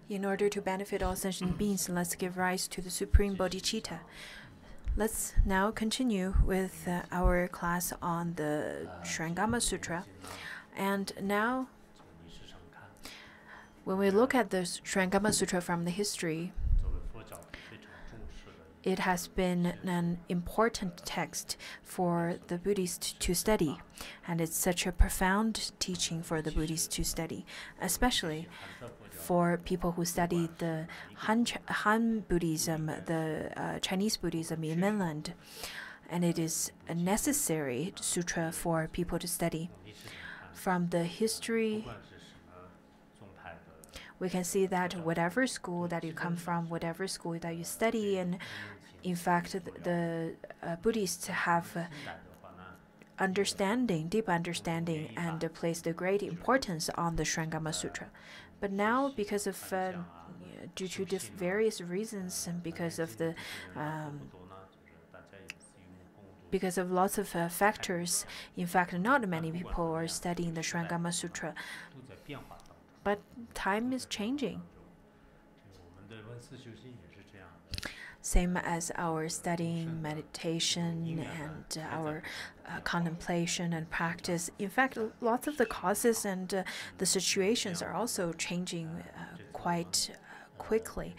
In order to benefit all sentient beings, let's give rise to the Supreme Bodhicitta. Let's now continue with our class on the Shrangama Sutra. And now, when we look at the Shrangama Sutra from the history, it has been an important text for the Buddhists to study, and it's such a profound teaching for the Buddhists to study, especially for people who study the Han Buddhism, the Chinese Buddhism in mainland. And it is a necessary sutra for people to study. From the history, we can see that whatever school that you come from, whatever school that you study in fact, the Buddhists have deep understanding, and placed a great importance on the Shrangama Sutra. But now, because of due to various reasons, and because of lots of factors, in fact, not many people are studying the Shrangama Sutra. But time is changing. Same as our studying, meditation, and our contemplation and practice. In fact, lots of the causes and the situations are also changing quite quickly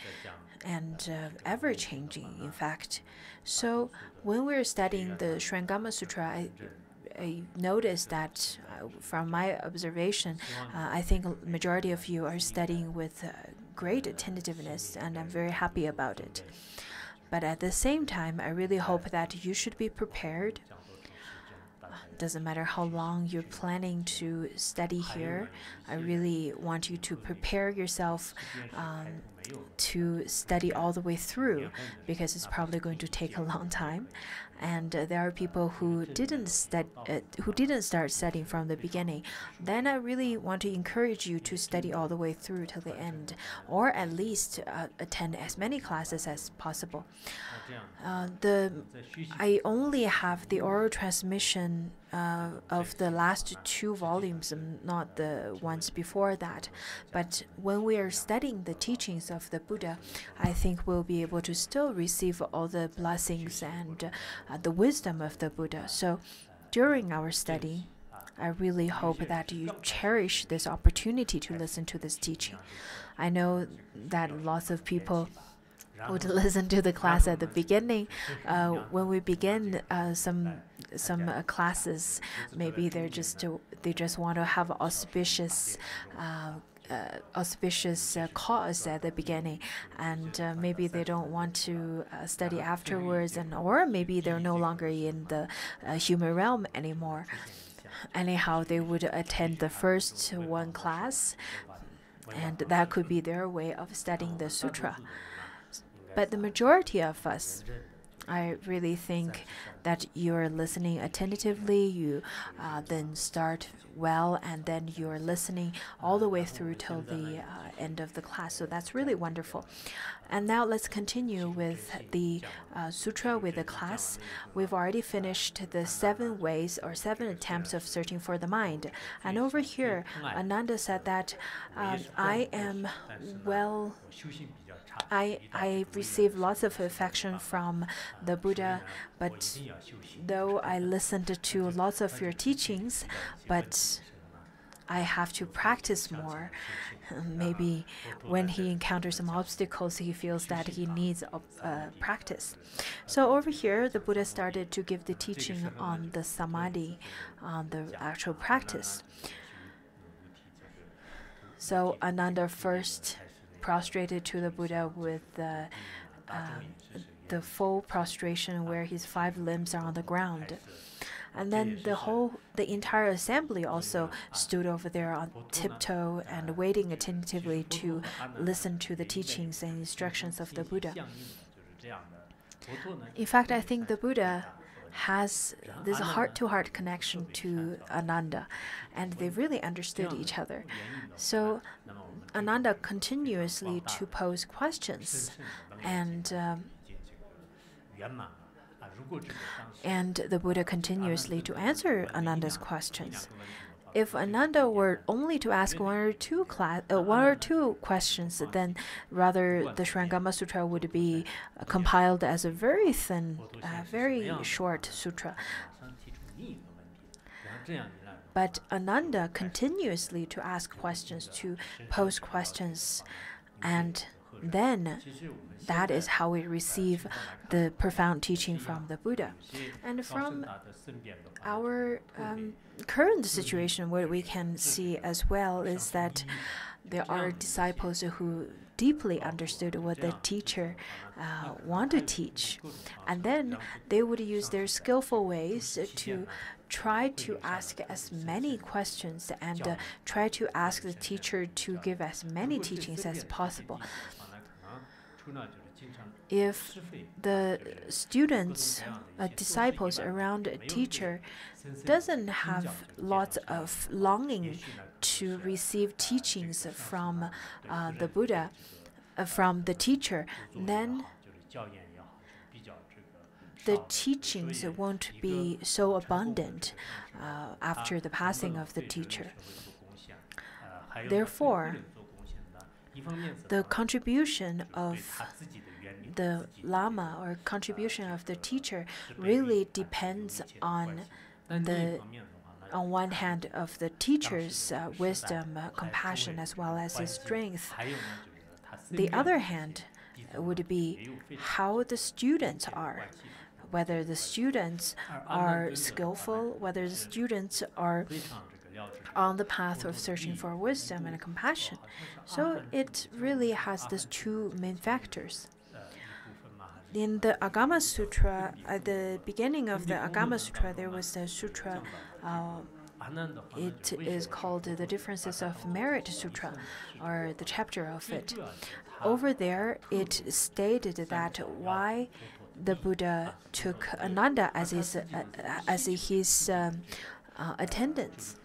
and ever-changing, in fact. So when we're studying the Shrangama Sutra, I noticed that from my observation, I think a majority of you are studying with great attentiveness, and I'm very happy about it. But at the same time, I really hope that you should be prepared. Doesn't matter how long you're planning to study here, I really want you to prepare yourself to study all the way through, because it's probably going to take a long time. And there are people who didn't start studying from the beginning. Then I really want to encourage you to study all the way through till the end, or at least attend as many classes as possible. I only have the oral transmission of the last 2 volumes, not the ones before that. But when we are studying the teachings of the Buddha, I think we'll be able to still receive all the blessings and the wisdom of the Buddha. So during our study, I really hope that you cherish this opportunity to listen to this teaching. I know that lots of people would listen to the class at the beginning. When we begin some classes, maybe they just want to have auspicious cause at the beginning, and maybe they don't want to study afterwards, or maybe they're no longer in the human realm anymore. Anyhow, they would attend the first one class, and that could be their way of studying the sutra. But the majority of us, I really think that you're listening attentively, you then start well, and then you're listening all the way through till the end of the class. So that's really wonderful. And now let's continue with the sutra, with the class. We've already finished the 7 ways or 7 attempts of searching for the mind. And over here, Ananda said that I received lots of affection from the Buddha, but though I listened to lots of your teachings, but I have to practice more. Maybe when he encounters some obstacles, he feels that he needs practice. So over here, the Buddha started to give the teaching on the samadhi, on the actual practice. So Ananda first prostrated to the Buddha with the full prostration, where his 5 limbs are on the ground. And then the entire assembly also stood over there on tiptoe and waiting attentively to listen to the teachings and instructions of the Buddha. In fact, I think the Buddha has this heart-to-heart connection to Ananda, and they really understood each other. So Ananda continuously to pose questions, and the Buddha continuously to answer Ananda's questions. If Ananda were only to ask one or two questions, then rather the Shrangama Sutra would be compiled as a very thin, very short sutra. But Ananda continuously to ask questions, to pose questions, and then that is how we receive the profound teaching from the Buddha. And from our current situation, what we can see as well is that there are disciples who deeply understood what the teacher want to teach, and then they would use their skillful ways to try to ask as many questions and try to ask the teacher to give as many teachings as possible. If the students, disciples around a teacher doesn't have lots of longing to receive teachings from the Buddha, from the teacher, then the teachings won't be so abundant after the passing of the teacher. Therefore, the contribution of the Lama or contribution of the teacher really depends on one hand of the teacher's wisdom, compassion, as well as his strength. The other hand would be how the students are, whether the students are skillful, whether the students are on the path of searching for wisdom and compassion. So it really has these two main factors. In the Agama Sutra, at the beginning of the Agama Sutra, there was a sutra. It is called the Differences of Merit Sutra, or the chapter of it. Over there, it stated that why the Buddha took Ananda as his attendants.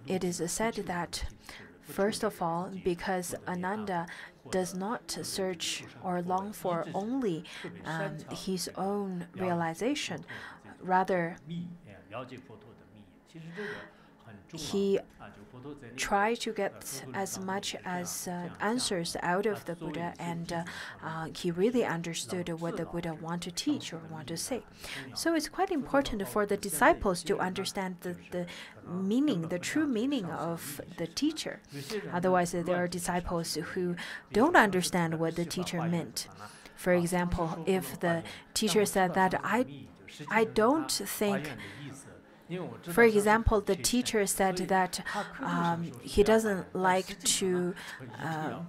It is said that, first of all, because Ananda does not search or long for only his own realization, rather he tried to get as much as answers out of the Buddha, and he really understood what the Buddha want to teach or want to say. So it's quite important for the disciples to understand the meaning, the true meaning of the teacher. Otherwise, there are disciples who don't understand what the teacher meant. For example, if the teacher said that I don't think. For example, the teacher said that he doesn't like to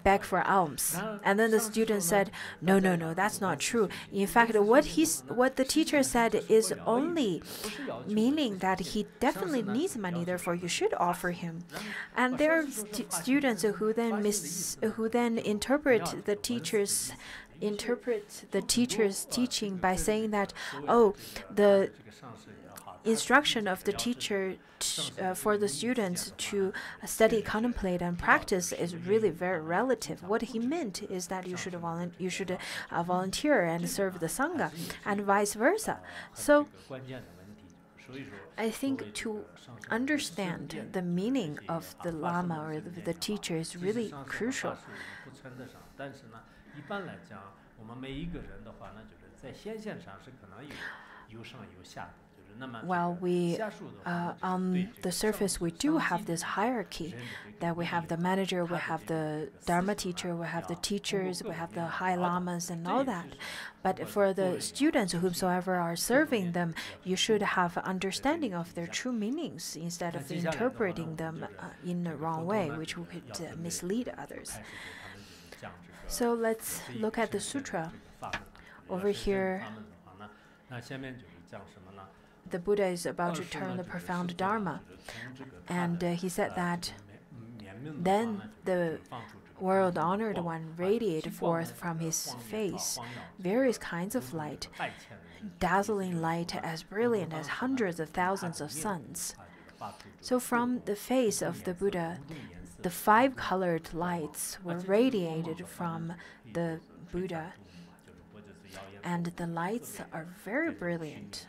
beg for alms, and then the student said, "No, that's not true. In fact, what the teacher said is only meaning that he definitely needs money. Therefore, you should offer him." And there are students who then interpret the teacher's teaching by saying that, "Oh, the instruction of the teacher for the students to study, contemplate, and practice is really very relative. What he meant is that you should volunteer and serve the Sangha, and vice versa." So I think to understand the meaning of the Lama or the teacher is really crucial. While on the surface, we do have this hierarchy, that we have the manager, we have the Dharma teacher, we have the teachers, we have the high lamas and all that. But for the students whomsoever are serving them, you should have understanding of their true meanings instead of interpreting them in the wrong way, which could mislead others. So let's look at the sutra. Over here, the Buddha is about to turn the profound Dharma, and he said that then the world honored one radiated forth from his face various kinds of light. dazzling light as brilliant as hundreds of thousands of suns. So from the face of the Buddha, the 5 colored lights were radiated from the Buddha, and the lights are very brilliant.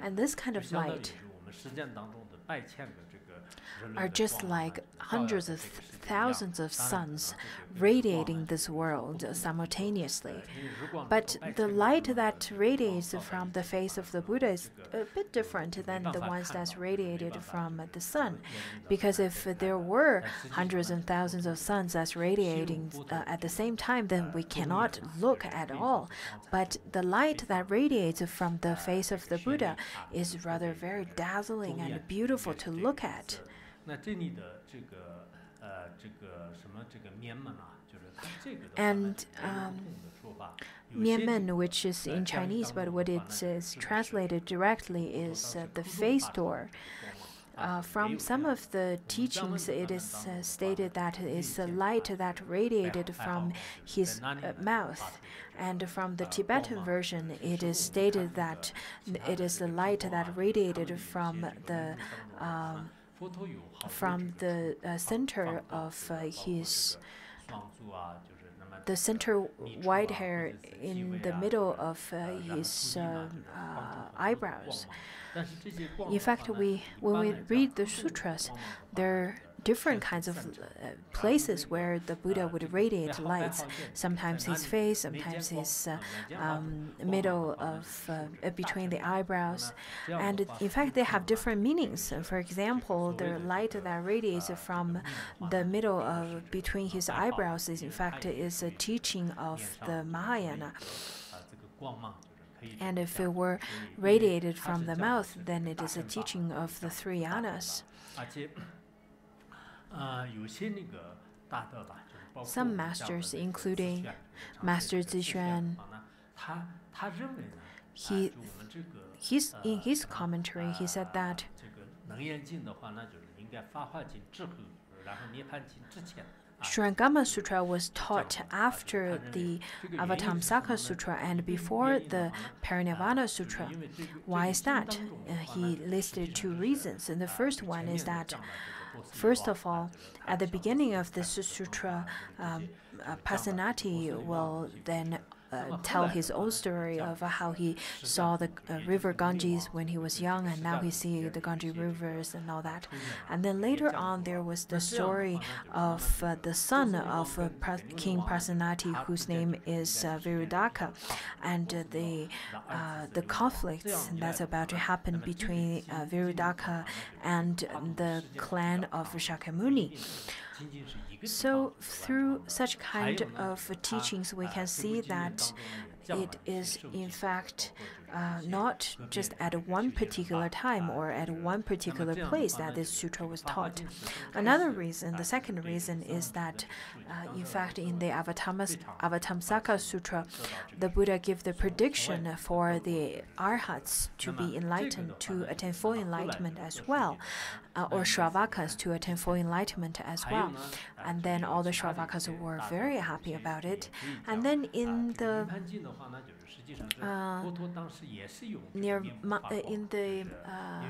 And this kind of light are just like hundreds of thousands of suns radiating this world simultaneously. But the light that radiates from the face of the Buddha is a bit different than the ones that's radiated from the sun. Because if there were hundreds and thousands of suns that's radiating at the same time, then we cannot look at all. But the light that radiates from the face of the Buddha is rather very dazzling and beautiful to look at. And Mianmen, which is in Chinese, but what it is translated directly is the face door. From some of the teachings, it is stated that it is a light that radiated from his mouth. And from the Tibetan version, it is stated that it is the light that radiated from the center of his the center white hair in the middle of his eyebrows. In fact, when we read the sutras, there are different kinds of places where the Buddha would radiate lights. Sometimes his face, sometimes his middle of between the eyebrows, and in fact they have different meanings. For example, the light that radiates from the middle of between his eyebrows is in fact is a teaching of the Mahayana. And if it were radiated from the mouth, then it is a teaching of the 3 yanas. Some masters, including Master Zixuan, in his commentary, he said that Shurangama Sutra was taught after the Avatamsaka Sutra and before the Parinirvana Sutra. Why is that? He listed 2 reasons. And the first one is that, first of all, at the beginning of this sutra, Pasenati will then tell his own story of how he saw the river Ganges when he was young, and now he sees the Ganges rivers and all that. And then later on, there was the story of the son of King Pasenati, whose name is Virudaka, and the conflicts that's about to happen between Virudaka and the clan of Shakyamuni. So through such kind of teachings, we can see that it is in fact not just at one particular time or at one particular place that this sutra was taught. Another reason, the second reason, is that in fact in the Avatamsaka Sutra, the Buddha gave the prediction for the arhats to be enlightened, to attain full enlightenment as well, or Shravakas to attain full enlightenment as well. And then all the Shravakas were very happy about it. And then in the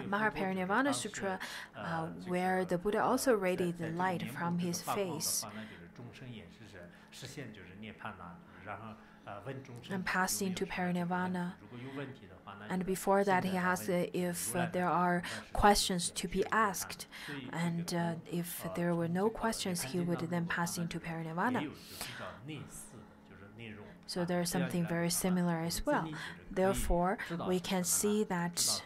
Mahaparinirvana Sutra, where the Buddha also radiated the light from his face and passed into parinirvana. And before that, he asked if there are questions to be asked. And if there were no questions, he would then pass into parinirvana. So there is something very similar as well. Therefore, we can see that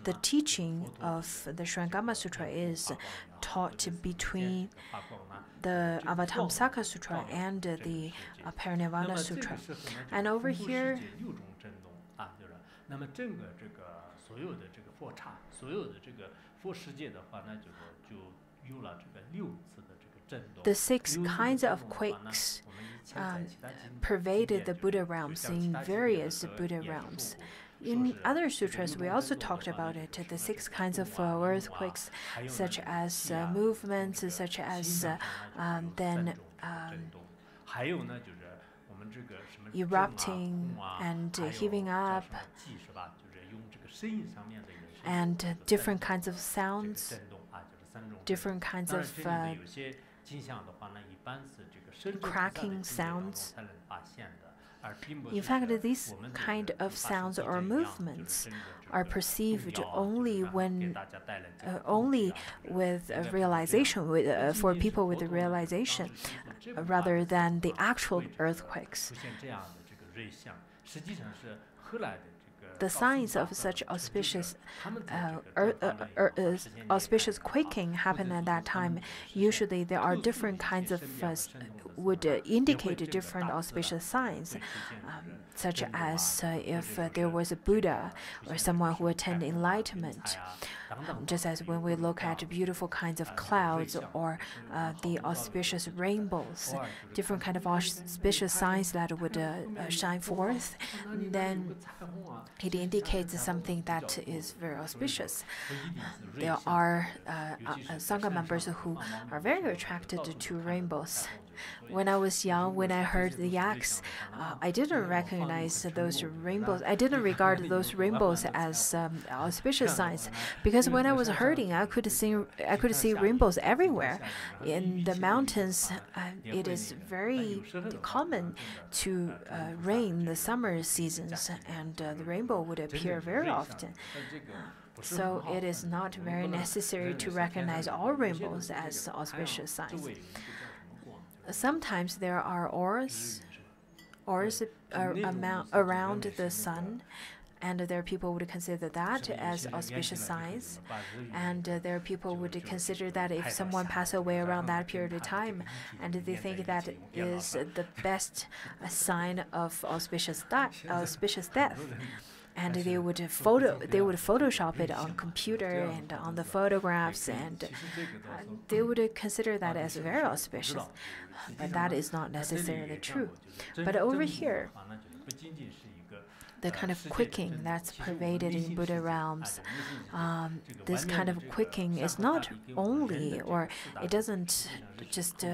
the teaching of the Shurangama Sutra is taught between the Avatamsaka Sutra and the Parinirvana Sutra. And over here, the 6 kinds of quakes pervaded the Buddha realms in various Buddha realms. In other sutras, we also talked about it, the 6 kinds of earthquakes, such as movements, such as erupting and heaving up, and different kinds of sounds, different kinds of cracking sounds. In fact, these kind of sounds or movements are perceived only with a realization, for people with a realization, rather than the actual earthquakes. The signs of such auspicious quaking happen at that time. Usually, there are different kinds of would indicate different auspicious signs, such as if there was a Buddha or someone who attained enlightenment. Just as when we look at beautiful kinds of clouds or the auspicious rainbows, different kind of auspicious signs that would shine forth, then it indicates something that is very auspicious. There are Sangha members who are very attracted to rainbows. When I was young, when I heard the yaks, I didn't recognize those rainbows. I didn't regard those rainbows as auspicious signs, because when I was herding, I could see rainbows everywhere. In the mountains, it is very common to rain in the summer seasons, and the rainbow would appear very often. So it is not very necessary to recognize all rainbows as auspicious signs. Sometimes there are auras around the sun, and there are people who would consider that as auspicious signs. And there are people who would consider that if someone passes away around that period of time, and they think that is the best sign of auspicious death. And they would Photoshop it on computer and on the photographs, and they would consider that as very auspicious. But that is not necessarily true. But over here, the kind of quaking that's pervaded in Buddha realms, this kind of quaking is not only, or it doesn't just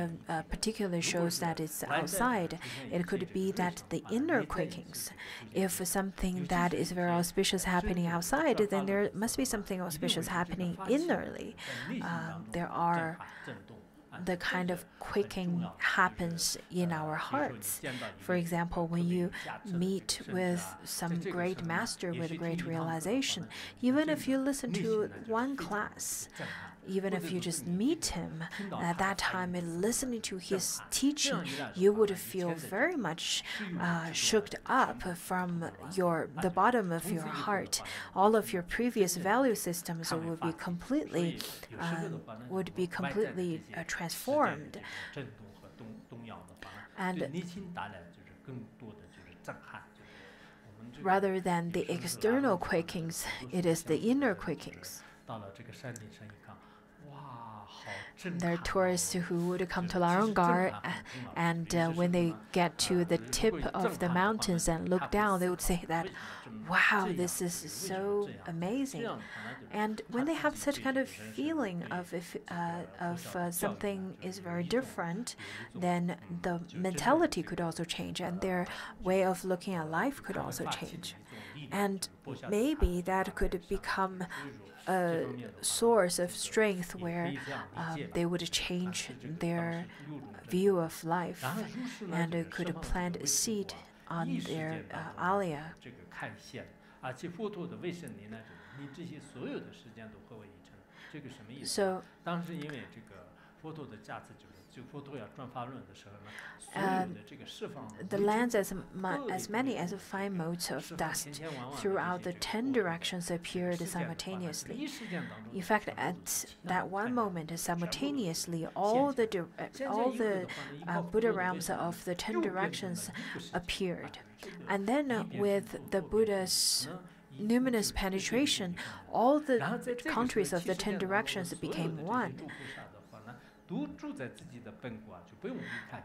particularly shows that it's outside. It could be that the inner quakings, if something that is very auspicious happening outside, then there must be something auspicious happening innerly. There are the kind of quaking happens in our hearts. For example, when you meet with some great master with great realization, even if you listen to one class, even if you just meet him at that time and listening to his teaching, you would feel very much shook up from the bottom of your heart. All of your previous value systems would be completely transformed. And rather than the external quakings, it is the inner quakings. There are tourists who would come to Larangar, and when they get to the tip of the mountains and look down, they would say that, wow, this is so amazing. And when they have such kind of feeling of something is very different, then the mentality could also change, and their way of looking at life could also change. And maybe that could become a source of strength where they would change their view of life and could plant a seed on their alaya. So the lands as many as 5 motes of dust throughout the 10 directions appeared simultaneously. In fact, at that one moment, simultaneously, all the Buddha realms of the 10 directions appeared. And then with the Buddha's numinous penetration, all the countries of the 10 directions became one.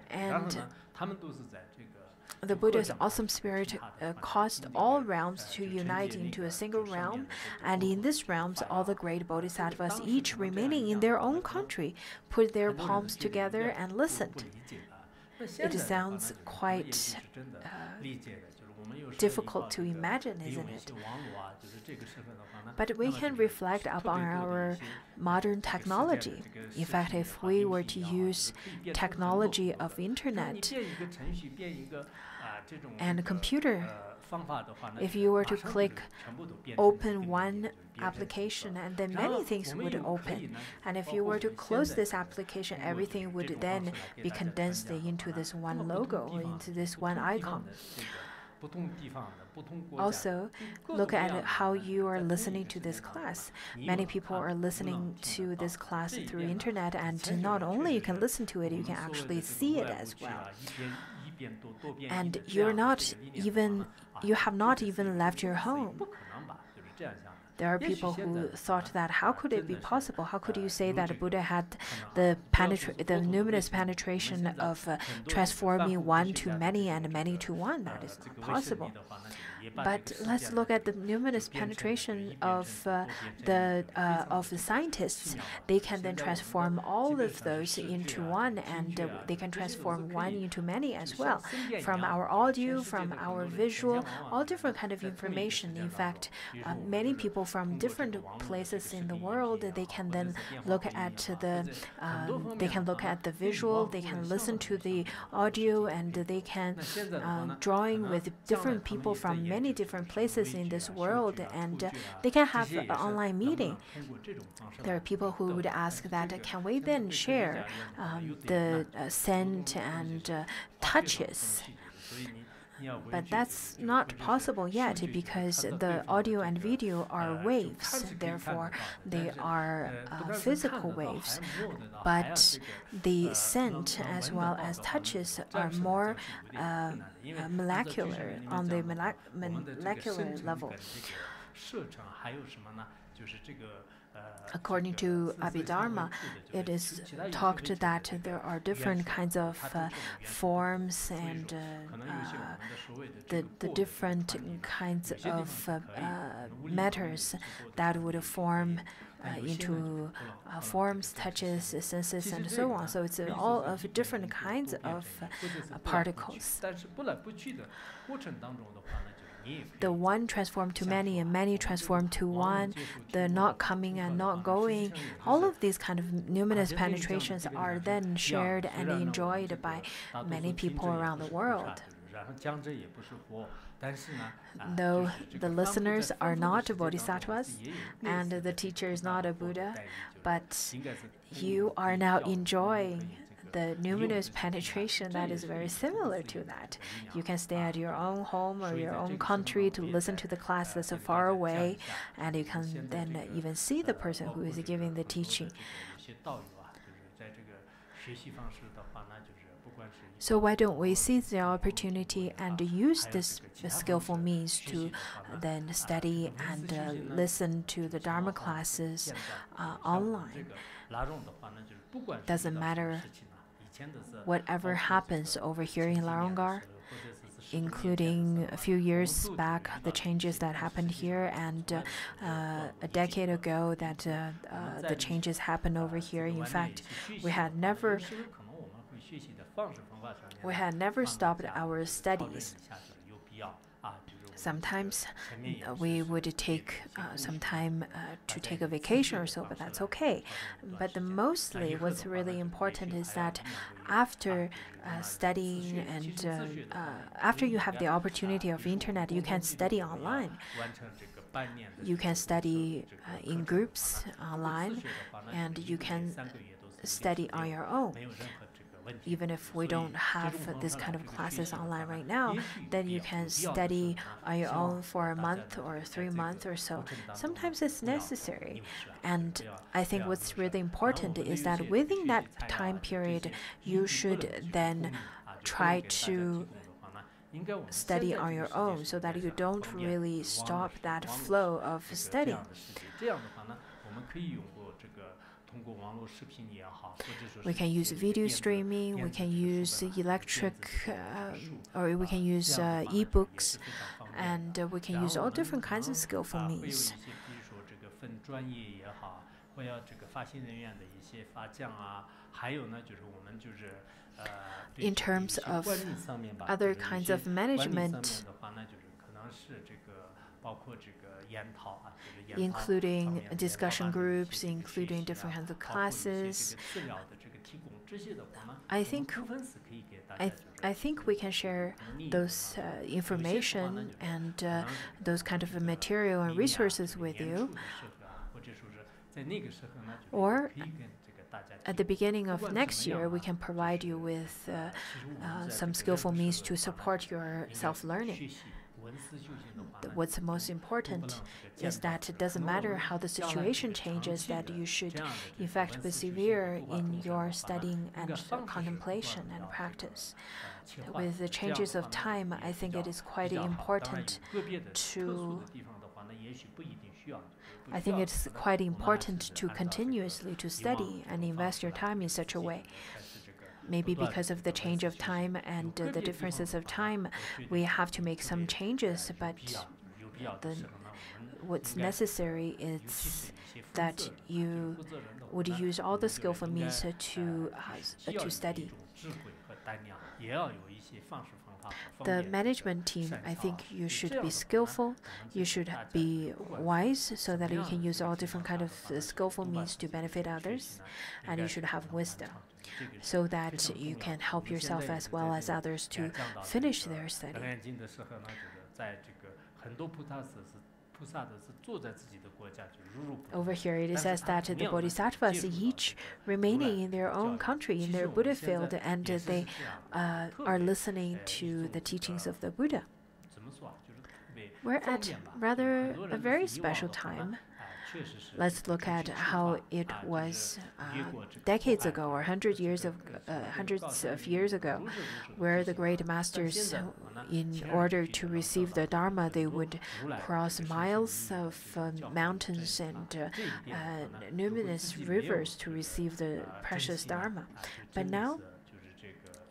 And the Buddha's awesome spirit caused all realms to unite into a single realm, and in these realms, all the great bodhisattvas, each remaining in their own country, put their palms together and listened. It sounds quite difficult to imagine, isn't it? But we can reflect upon our modern technology. In fact, if we were to use technology of internet and computer, if you were to click open one application, and then many things would open. And if you were to close this application, everything would then be condensed into this one logo or into this one icon. Also, look at how you are listening to this class. Many people are listening to this class through internet, and not only you can listen to it, you can actually see it as well. And you have not even left your home. There are people who thought that how could it be possible? How could you say that Buddha had the numinous penetration of transforming one to many and many to one? That is not possible. But let's look at the numinous penetration of the scientists. They can then transform all of those into one, and they can transform one into many as well. From our audio, from our visual, all different kind of information. In fact, many people from different places in the world, they can then look at the visual, they can listen to the audio, and they can join with different people from many different places in this world, and they can have an online meeting. There are people who would ask that, can we then share the scent and touches? But that's not possible yet, because the audio and video are waves, therefore they are physical waves. But the scent as well as touches are more molecular, on the molecular level. According to Abhidharma, it is talked that there are different kinds of forms and the different kinds of matters that would form into forms, touches, senses, and so on. So it's all of different kinds of particles. The one transformed to many and many transformed to one, the not coming and not going, all of these kind of numinous penetrations are then shared and enjoyed by many people around the world. Though the listeners are not bodhisattvas and the teacher is not a Buddha, but you are now enjoying the numinous penetration that is very similar to that. You can stay at your own home or your own country to listen to the class that's far away, and you can then even see the person who is giving the teaching. So why don't we seize the opportunity and use this skillful means to then study and listen to the Dharma classes online? Doesn't matter whatever happens over here in Larangar, including a few years back, the changes that happened here, and a decade ago that the changes happened over here. In fact, we had never stopped our studies. Sometimes we would take some time to take a vacation or so, but that's okay. But mostly what's really important is that after studying and after you have the opportunity of internet, you can study online. You can study in groups online, and you can study on your own. Even if we don't have this kind of classes online right now, then you can study on your own for a month or 3 months or so. Sometimes it's necessary. And I think what's really important is that within that time period, you should then try to study on your own so that you don't really stop that flow of studying. We can use video streaming, we can use electric, or we can use e-books, and we can use all different kinds of skillful means. 或要这个发行人员的一些发奖啊，还有呢就是我们就是In terms of 管理上面吧， other kinds of 管理上 management, 面的话呢，就是可能是这个包括这个研讨啊，就是研讨 including discussion groups, including different kinds of 包括一些 classes. 这个资料的这个提供，这些的话呢， I think 部分是可以给大家 I think we can share those information and those kind of material and resources with you. Or at the beginning of next year, we can provide you with some skillful means to support your self-learning. What's most important is that it doesn't matter how the situation changes, that you should in fact persevere in your studying and contemplation and practice. With the changes of time, I think it is quite important to continuously to study and invest your time in such a way. Maybe because of the change of time and the differences of time, we have to make some changes, but what's necessary is that you would use all the skillful means to study. The management team, I think you should be skillful, you should be wise, so that you can use all different kind of skillful means to benefit others, and you should have wisdom, so that you can help yourself as well as others to finish their study. Over here it says that the bodhisattvas each remaining in their own country, in their Buddha field, and they are listening to the teachings of the Buddha. We're at rather a very special time. Let's look at how it was decades ago or hundreds of years ago, where the great masters, in order to receive the Dharma, they would cross miles of mountains and numerous rivers to receive the precious Dharma. But now,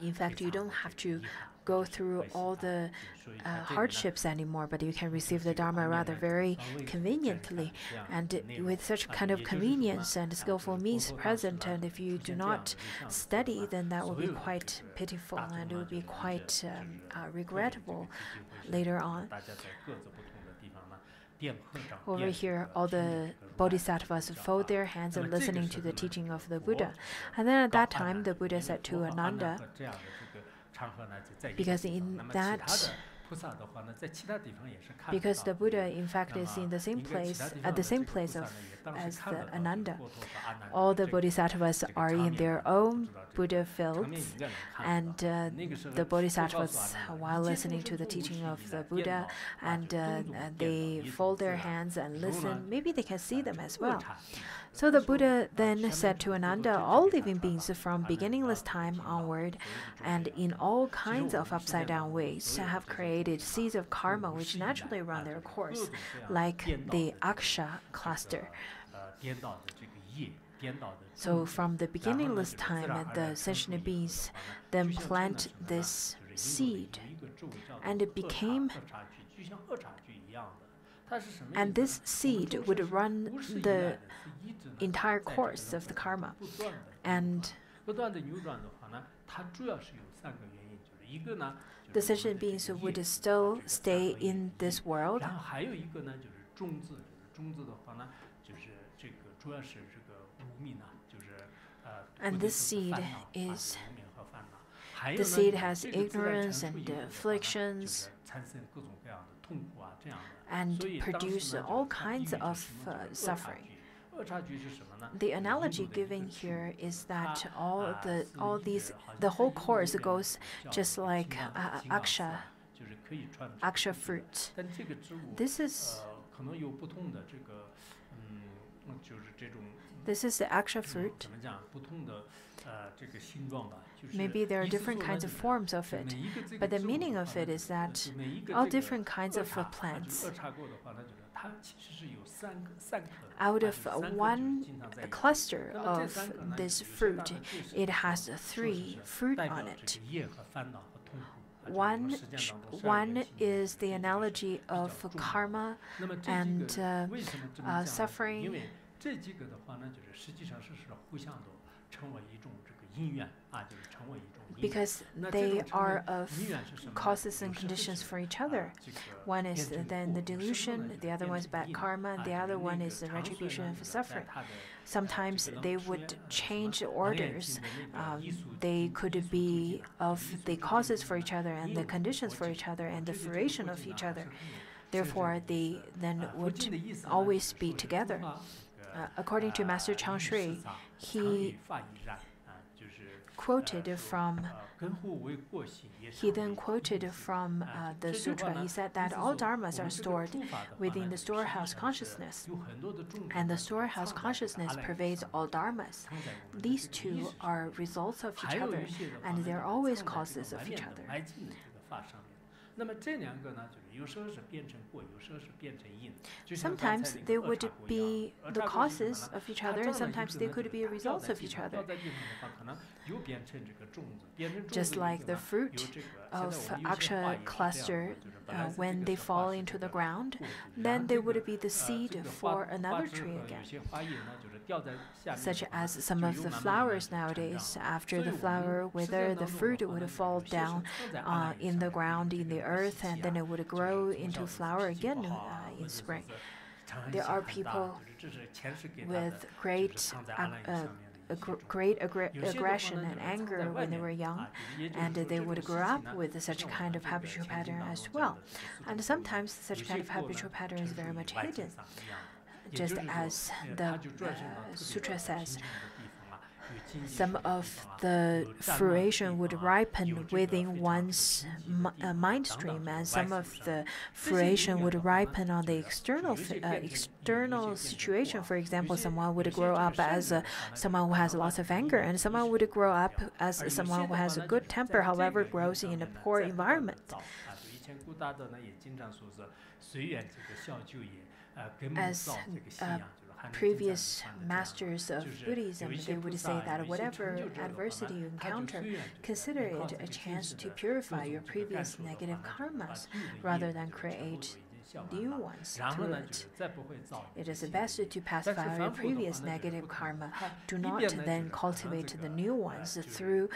in fact, you don't have to go through all the hardships anymore, but you can receive the Dharma rather very conveniently, and with such kind of convenience and skillful means present. And if you do not study, then that will be quite pitiful and it will be quite regrettable later on. Over here, all the bodhisattvas fold their hands and listening to the teaching of the Buddha. And then at that time, the Buddha said to Ananda, because the Buddha in fact is in the same place, at the same place as the Ananda. All the bodhisattvas are in their own Buddha fields, and the bodhisattvas, while listening to the teaching of the Buddha, and they fold their hands and listen, maybe they can see them as well. So the Buddha then said to Ananda, all living beings from beginningless time onward and in all kinds of upside-down ways have created seeds of karma which naturally run their course, like the Aksha cluster. So from the beginningless time, the sentient beings then plant this seed, and it became, and this seed would run the entire course of the karma. And the sentient beings would still stay in this world. And this seed has ignorance and afflictions, and produce all kinds of suffering. The analogy given here is that the whole course goes just like aksha fruit. This is the aksha fruit. Maybe there are different kinds of forms of it, but the meaning of it is that all different kinds of plants, out of one cluster of this fruit, it has 3 fruit on it. One is the analogy of karma and suffering, 这几个的话呢，就是实际上是互相都成为一种这个因缘啊，就是成为一种因缘。 because they are of causes and conditions for each other. One is then the delusion, the other one is bad karma, and the other one is the retribution of suffering. Sometimes they would change orders. They could be of the causes for each other and the conditions for each other and the fruition of each other. Therefore, they then would always be together. According to Master Chang Shui, he then quoted from the sutra. He said that all dharmas are stored within the storehouse consciousness, and the storehouse consciousness pervades all dharmas. These two are results of each other, and they're always causes of each other. Sometimes they would be the causes of each other, and sometimes they could be results of each other. Just like the fruit of aksha cluster, when they fall into the ground, then they would be the seed for another tree again. Such as some of the flowers nowadays, after the flower wither, the fruit would fall down in the ground, in the earth, and then it would grow into flower again in spring. There are people with great aggression and anger when they were young, and they would grow up with such kind of habitual pattern as well. And sometimes such kind of habitual pattern is very much hidden. Just as the sutra says, some of the fruition would ripen within one's mind stream, and some of the fruition would ripen on the external situation. For example, someone would grow up as someone who has lots of anger, and someone would grow up as someone who has a good temper, however, grows in a poor environment. As previous masters of Buddhism, they would say that whatever adversity you encounter, consider it a chance to purify your previous negative karmas rather than create new ones through it. It is best to pacify your previous negative karma. Do not then cultivate the new ones through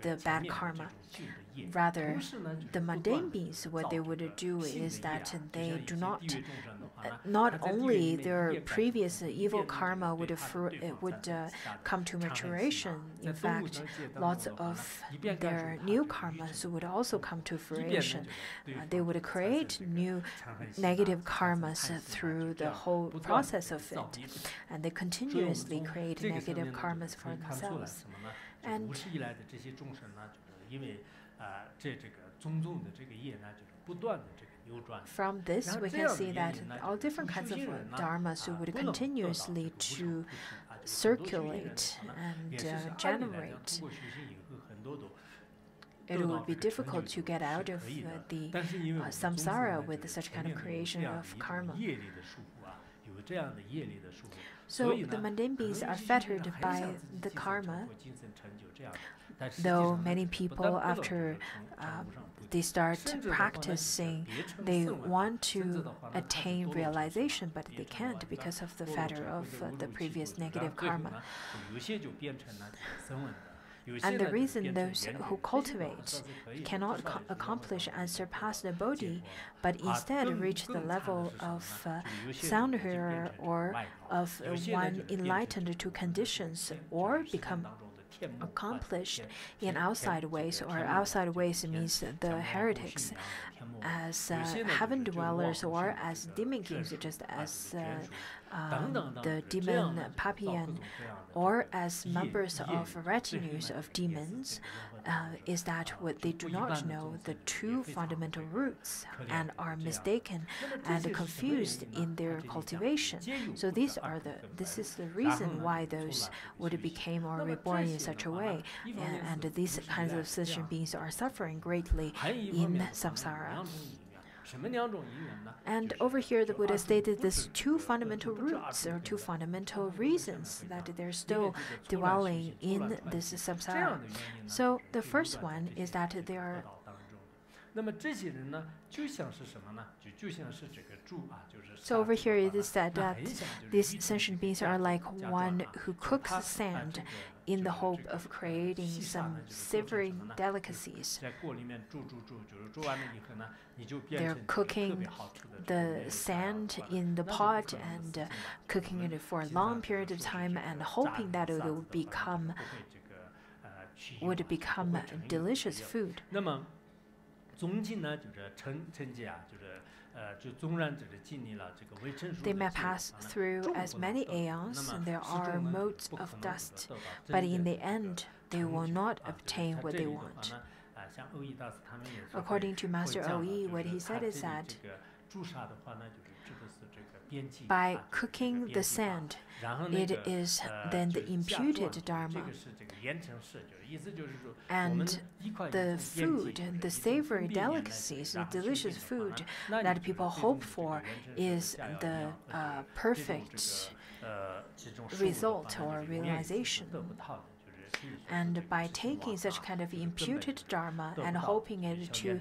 the bad karma. Rather, the mundane beings, what they would do is that they do not only their previous evil karma would come to maturation. In fact, lots of their new karmas would also come to fruition. They would create new negative karmas through the whole process of it, and they continuously create negative karmas for themselves. And from this, we can see that all different kinds of dharmas would continuously to circulate and generate. It would be difficult to get out of the samsara with such kind of creation of karma. So the mundane beings are fettered by the karma, though many people, after they start practicing, they want to attain realization, but they can't because of the fetter of the previous negative karma. And the reason those who cultivate cannot accomplish and surpass the bodhi, but instead reach the level of sound hearer or of one enlightened to conditions, or become accomplished in outside ways, or outside ways means the heretics, as heaven dwellers or as demon kings, just as the demon Papian, or as members of retinues of demons, is that what they do not know the true fundamental roots and are mistaken and confused in their cultivation. So this is the reason why those would became or reborn in such a way, and these kinds of sentient beings are suffering greatly in samsara. And over here, the Buddha stated these two fundamental roots, or two fundamental reasons that they're still dwelling in this samsara. So the first one is that they are 那么这些人呢，就像是什么呢？就像是这个柱啊，就是。So over here it is said that these sentient beings are like one who cooks sand in the hope of creating some savory delicacies. They're cooking the sand in the pot and cooking it for a long period of time and hoping that it would become delicious food. 那么总计呢，就是成绩啊，就纵然这个经历了这个微尘数的 They may pass through as many aeons, and there are motes of dust, but in the end, they will not obtain what they want. According to Master O.E., what he said is that by cooking the sand, it is then the imputed dharma. And the food, the savory delicacies, the delicious food that people hope for is the perfect result or realization. And by taking such kind of imputed dharma and hoping it to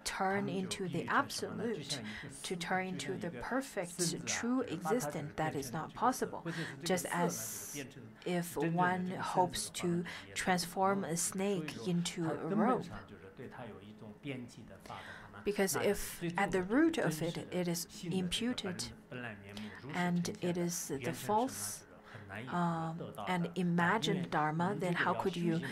turn into the absolute, to turn into the perfect, true existence, that is not possible. Just as if one hopes to transform a snake into a rope. Because if at the root of it, it is imputed and it is the false and imagined dharma, then how could you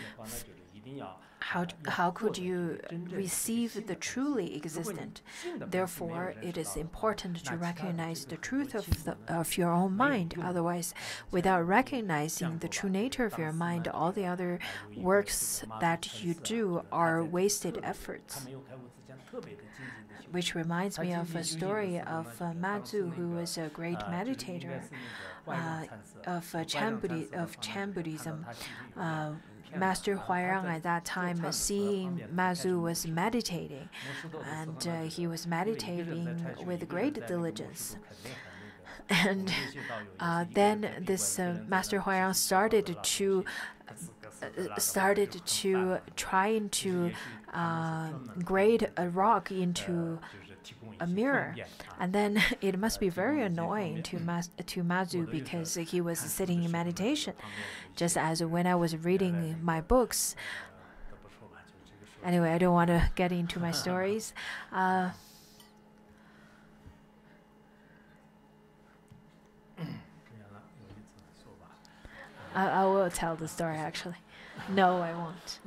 receive the truly existent? Therefore, it is important to recognize the truth of your own mind. Otherwise, without recognizing the true nature of your mind, all the other works that you do are wasted efforts. Which reminds me of a story of Mazu, who was a great meditator of Chan Buddhism. Master Huairang at that time, seeing Mazu was meditating, and he was meditating with great diligence. And then this Master Huairang started to trying to grade a rock into a mirror, and then it must be very annoying to Mazu because he was sitting in meditation, just as when I was reading my books. Anyway, I don't want to get into my stories. I will tell the story actually. No, I won't.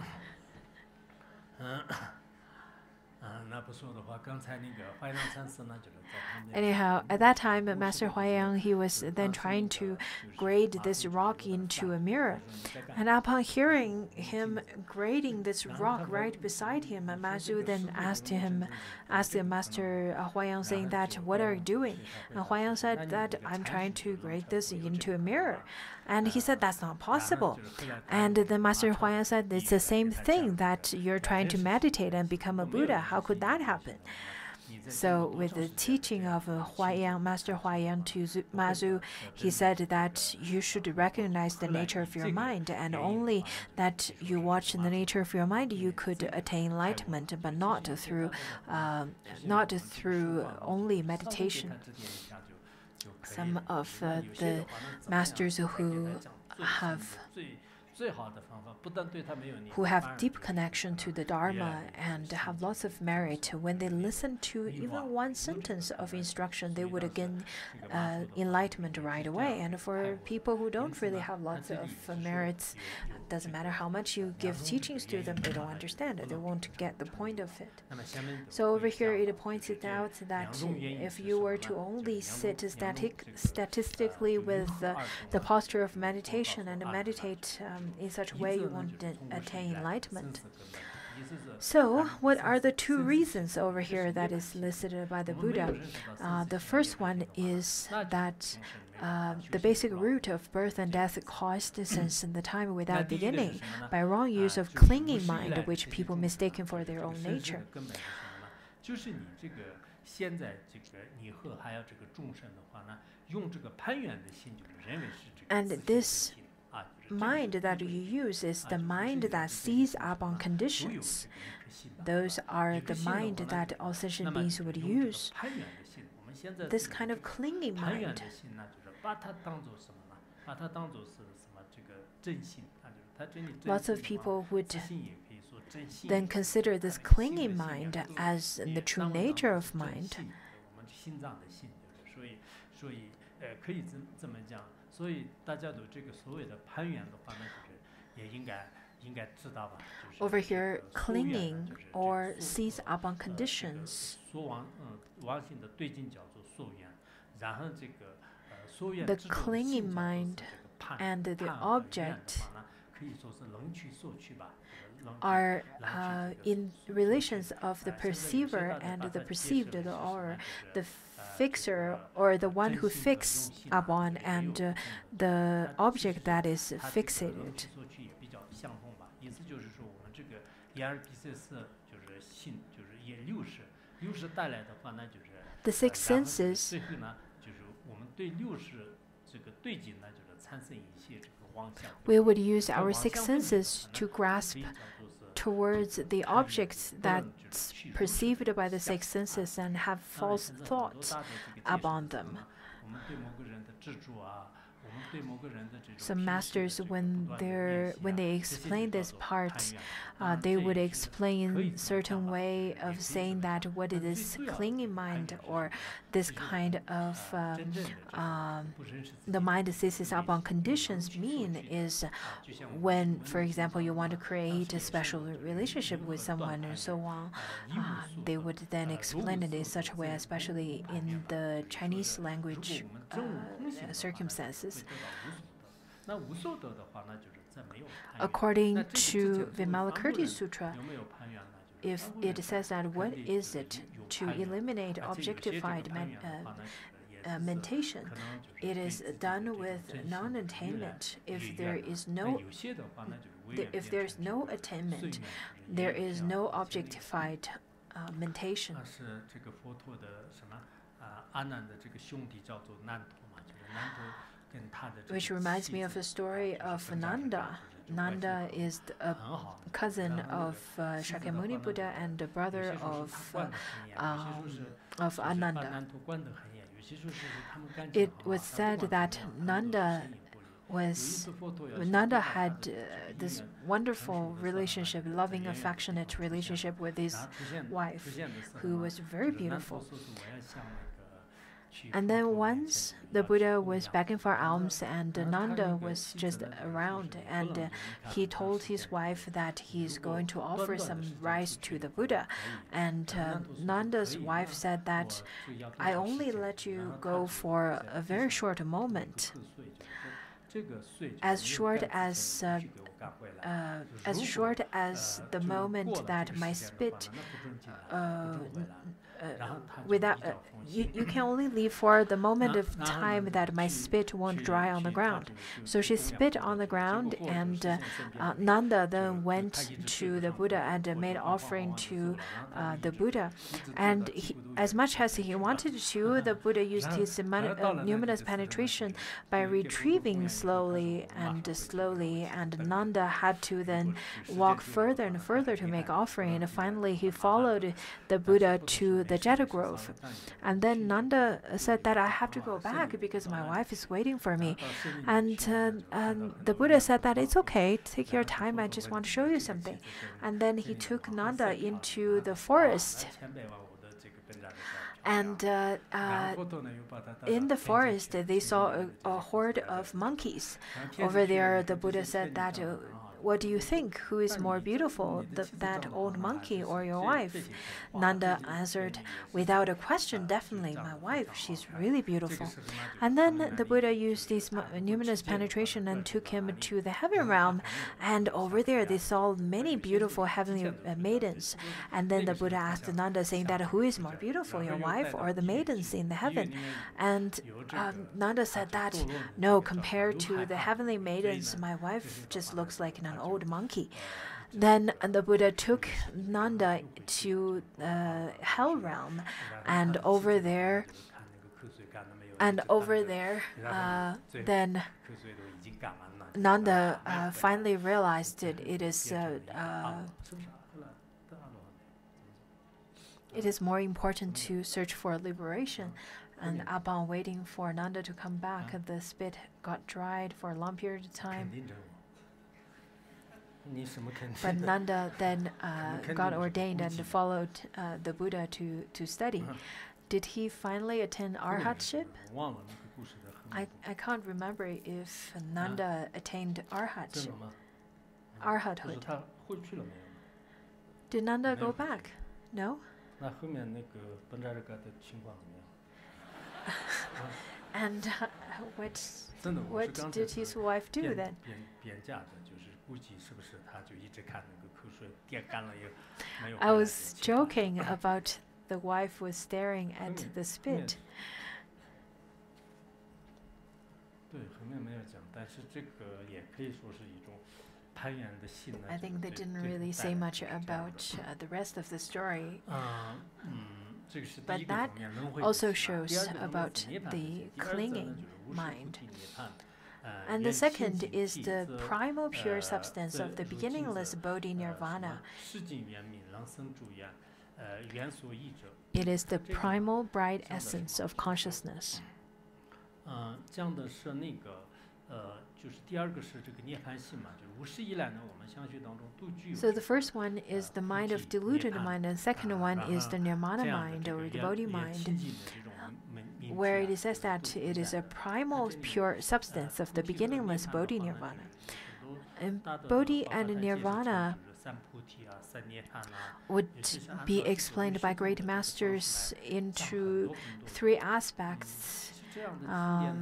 Anyhow, at that time, Master Huaiyang, he was then trying to grade this rock into a mirror. And upon hearing him grading this rock right beside him, Mazu then asked Master Huaiyang, saying that, "What are you doing?" And Huaiyang said that, "I'm trying to grade this into a mirror." And he said, "That's not possible." And then Master Huaiyang said, "It's the same thing, that you're trying to meditate and become a Buddha. How could that happen?" So with the teaching of Master Huaiyang to Mazu, he said that you should recognize the nature of your mind, and only that you watch the nature of your mind, you could attain enlightenment, but not through only meditation. Some of the masters who have deep connection to the Dharma and have lots of merit, when they listen to even one sentence of instruction, they would gain enlightenment right away. And for people who don't really have lots of merits, doesn't matter how much you give teachings to them, they don't understand it. They won't get the point of it. So over here it points it out that if you were to only sit statistically with the posture of meditation and meditate in such a way, you won't attain enlightenment. So, what are the two reasons over here that is listed by the Buddha? The first one is that the basic root of birth and death caused since the time without beginning by wrong use of clinging mind, which people mistaken for their own nature. And this mind that you use is the mind that sees up on conditions. Those are the mind that all sentient beings would use. This kind of clinging mind. Lots of people would then consider this clinging mind as the true nature of mind. Over here, clinging or seize upon conditions. The clinging mind and the object are in relations of the perceiver and the perceived, or the fixer, or the one who fixes upon, and the object that is fixated. The six senses we would use our six senses to grasp towards the objects that's perceived by the six senses and have false thoughts upon them. Some masters, when they explain this part, they would explain certain way of saying that what is this clinging mind, or this kind of the mind that seizes upon conditions mean is when, for example, you want to create a special relationship with someone and so on. They would then explain it in such a way, especially in the Chinese language circumstances. According to Vimalakirti Sutra, if it says that what is it to eliminate objectified mentation, it is done with non-attainment. If there's no attainment, there is no objectified mentation. Which reminds me of the story of Nanda. Nanda is a cousin of Shakyamuni Buddha and a brother of Ananda. It was said that Nanda had this wonderful relationship, loving, affectionate relationship with his wife, who was very beautiful. And then once the Buddha was begging for alms, and Nanda was just around, and he told his wife that he's going to offer some rice to the Buddha. And Nanda's wife said that, I only let you go for a very short moment, as short as the moment that my spit you can only leave for the moment of time that my spit won't dry on the ground. So she spit on the ground, and Nanda then went to the Buddha and made offering to the Buddha. And as much as he wanted to, the Buddha used his numinous penetration by retrieving slowly, and Nanda had to then walk further and further to make offering. And finally, he followed the Buddha to the Jeta Grove. And then Nanda said that I have to go back because my wife is waiting for me. And the Buddha said that it's okay, take your time, I just want to show you something. And then he took Nanda into the forest. And in the forest, they saw a horde of monkeys. Over there, the Buddha said that, what do you think? Who is more beautiful, that old monkey or your wife? Nanda answered, without a question, definitely my wife. She's really beautiful. And then the Buddha used his numinous penetration and took him to the heaven realm. And over there, they saw many beautiful heavenly maidens. And then the Buddha asked Nanda, saying that, who is more beautiful, your wife or the maidens in the heaven? And Nanda said that, no, compared to the heavenly maidens, my wife just looks like an old monkey. Then the Buddha took Nanda to the hell realm, and over there, then Nanda finally realized that it is more important to search for liberation. And upon waiting for Nanda to come back, the spit got dried for a long period of time. But Nanda then got ordained and followed the Buddha to study. Did he finally attain arhatship? I can't remember if Nanda attained arhathood. Did Nanda go back? No? And what did his wife do then? I was joking about the wife was staring at the spit. I think they didn't really say much about the rest of the story. But that also shows about the clinging mind. And the second is the primal pure substance of the beginningless Bodhi Nirvana. It is the primal bright essence of consciousness. So the first one is the mind of deluded mind, and the second one is the nirvana mind or the Bodhi mind, where it says that it is a primal pure substance of the beginningless Bodhi Nirvana. And Bodhi and Nirvana would be explained by great masters into three aspects.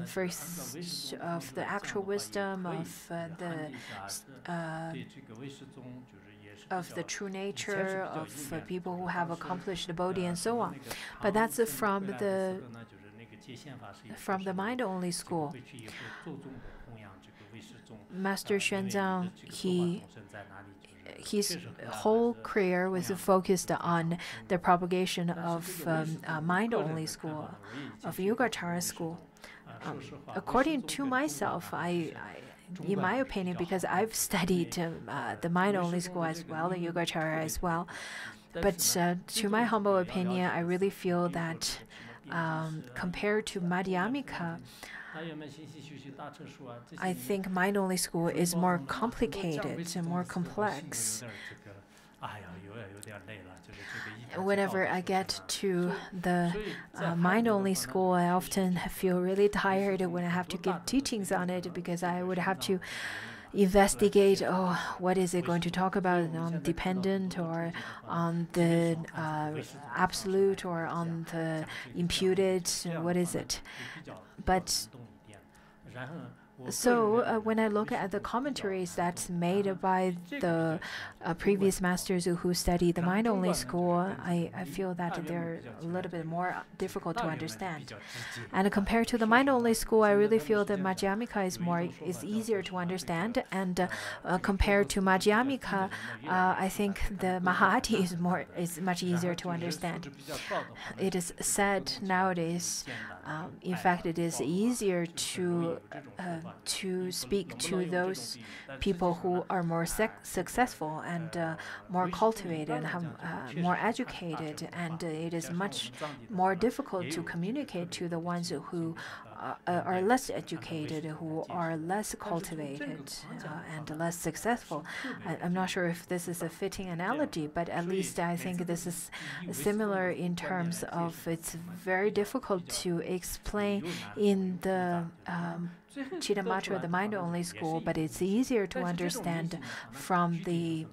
First, of the actual wisdom, of the true nature, of people who have accomplished the Bodhi, and so on. But that's from the mind-only school. Master Xuanzang, his whole career was focused on the propagation of mind-only school, of Yogacara school. According to myself, in my opinion, because I've studied the mind-only school as well, the Yogacara as well, but to my humble opinion, I really feel that compared to Madhyamika, I think mind-only school is more complicated and more complex. Whenever I get to the mind-only school, I often feel really tired when I have to give teachings on it, because I would have to investigate, what is it going to talk about, on dependent or on the absolute or on the imputed, what is it? But so when I look at the commentaries that's made by the previous masters who study the mind-only school, I feel that they're a little bit more difficult to understand. And compared to the mind-only school, I really feel that Madhyamika is easier to understand. And compared to Madhyamika, I think the Mahati is much easier to understand. It is said nowadays, in fact, it is easier to speak to those people who are more successful and more cultivated and have more educated, and it is much more difficult to communicate to the ones who are less educated, who are less cultivated and less successful. I'm not sure if this is a fitting analogy, but at least I think this is similar in terms of it's very difficult to explain in the Chittamatra, the mind-only school, but it's easier to understand from the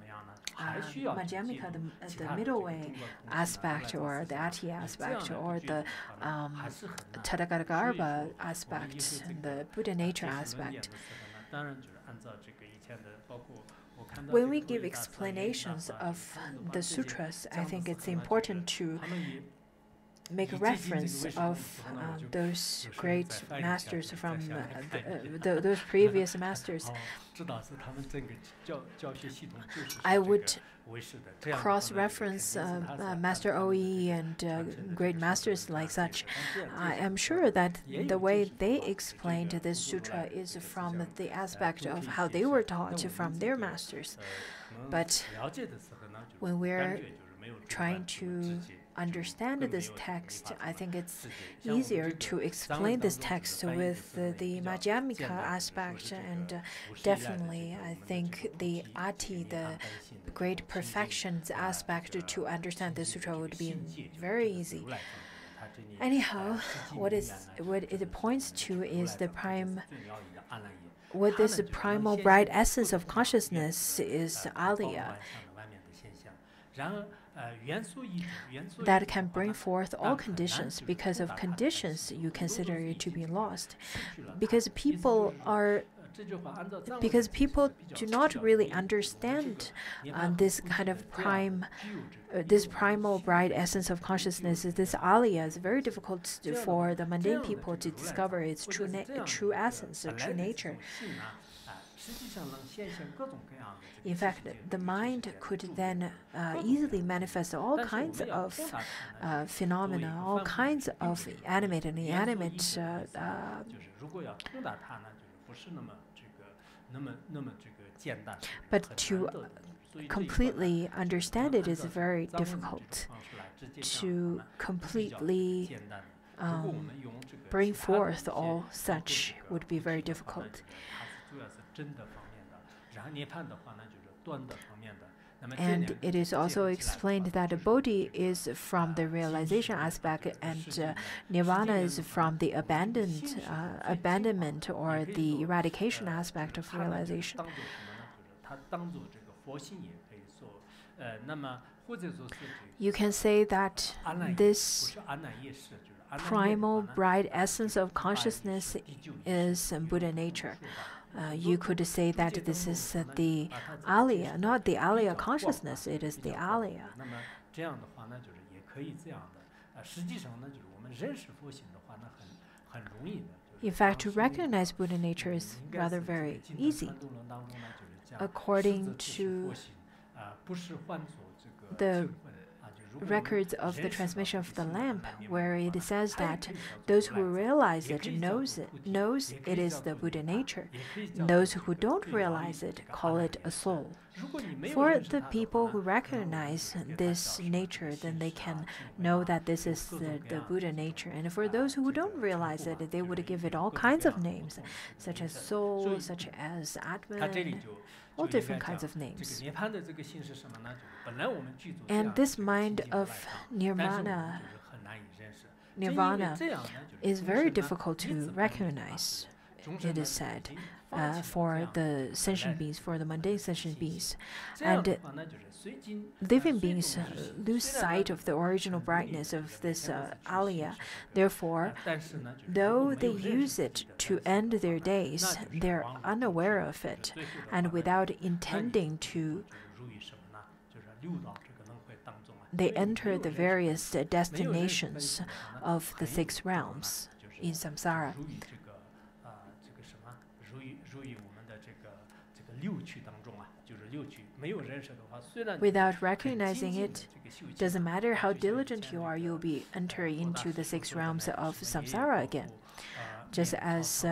Madhyamika, the middle way aspect, or the Ati aspect, or the Tathagata aspect, the Buddha nature aspect. When we give explanations of the sutras, I think it's important to make a reference of those great masters from those previous masters. I would cross-reference Master OE and great masters like such. I am sure that the way they explained this sutra is from the aspect of how they were taught from their masters. But when we're trying to understand this text, I think it's easier to explain this text with the Madhyamika aspect, and definitely I think the Ati, the great perfections aspect to understand the sutra would be very easy. Anyhow, what it points to is what this primal bright essence of consciousness is Alaya, that can bring forth all conditions. Because of conditions, you consider it to be lost. Because people do not really understand this kind of this primal bright essence of consciousness. This Alaya is very difficult for the mundane people to discover its true essence, true nature. In fact, the mind could then easily manifest all kinds of phenomena, all kinds of animate and inanimate. But to completely understand it is very difficult. To completely bring forth all such would be very difficult. And it is also explained that the bodhi is from the realization aspect, and nirvana is from the abandonment or the eradication aspect of realization. You can say that this primal bright essence of consciousness is Buddha nature. You could say that this is the Alaya, not the Alaya consciousness, it is the Alaya. In fact, to recognize Buddha nature is rather very easy. According to the records of the transmission of the lamp, where it says that those who realize it knows it is the Buddha nature. Those who don't realize it call it a soul. For the people who recognize this nature, then they can know that this is the Buddha nature. And for those who don't realize it, they would give it all kinds of names, such as soul, such as Atman, all different kinds of names. And this mind of nirvana is very difficult to recognize, it is said, for the sentient beings, for the mundane sentient beings. And living beings lose sight of the original brightness of this Alaya. Therefore, though they use it to end their days, they're unaware of it, and without intending to, they enter the various destinations of the 6 realms in samsara. Without recognizing it, doesn't matter how diligent you are, you'll be entering into the 6 realms of samsara again. Just as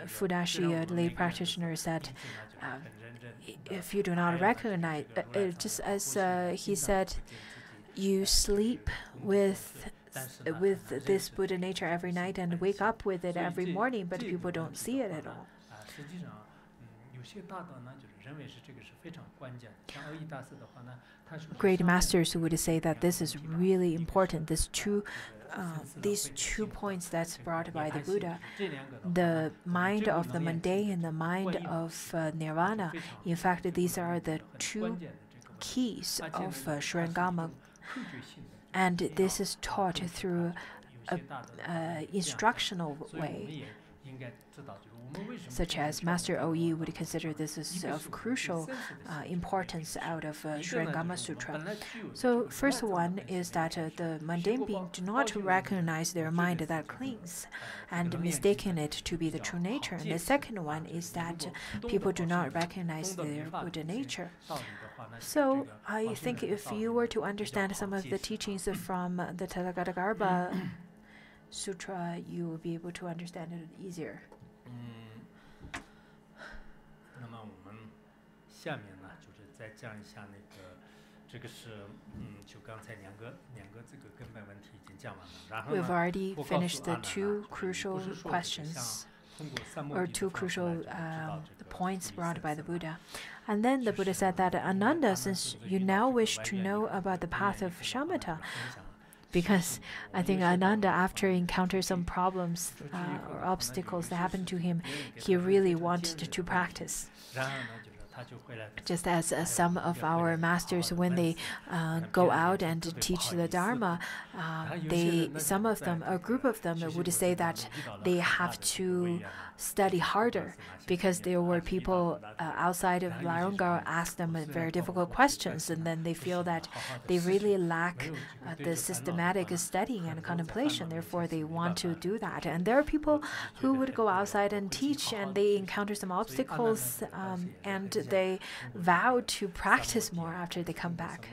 Fudashi, a lay practitioner, said, if you do not recognize, just as he said, you sleep with this Buddha nature every night and wake up with it every morning, but people don't see it at all. Great masters would say that this is really important. These two points that's brought by the Buddha, the mind of the mundane and the mind of nirvana. In fact, these are the 2 keys of Shurangama, and this is taught through an instructional way. such as Master O.E. would consider this as of crucial importance out of Shrengama Sutra. So first one is that the mundane beings do not recognize their mind that clings and mistaking it to be the true nature. And the second one is that people do not recognize their Buddha nature. So I think if you were to understand some of the teachings from the Tathagata Sutra, you will be able to understand it easier. 那么我们下面呢，就是再讲一下那个，这个是就刚才两个这个根本问题已经讲完了。然后呢 We've already finished the two crucial questions, or two crucial points brought by the Buddha. And then the Buddha said that, Ananda, since you now wish to know about the path of shamatha, because I think Ananda, after encountering some problems or obstacles that happened to him, he really wanted to practice. Just as some of our masters, when they go out and teach the Dharma, some of them, a group of them, would say that they have to study harder because there were people outside of Varunga asked them very difficult questions, and then they feel that they really lack the systematic studying and contemplation. Therefore, they want to do that. And there are people who would go outside and teach, and they encounter some obstacles, and they vow to practice more after they come back.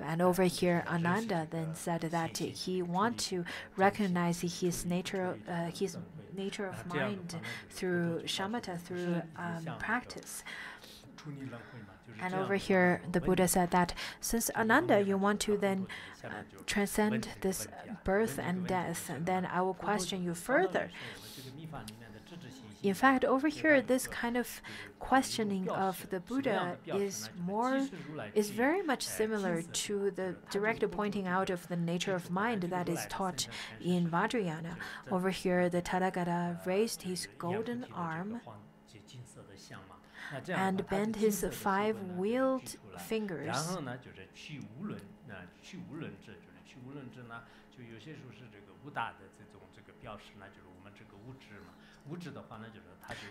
And over here, Ananda then said that he wants to recognize his nature of mind through shamatha, through practice. And over here, the Buddha said that since Ananda, you want to then transcend this birth and death, then I will question you further. In fact, over here, this kind of questioning of the Buddha is very much similar to the direct pointing out of the nature of mind that is taught in Vajrayana. Over here, the Tathagata raised his golden arm and bent his 5 wheeled fingers.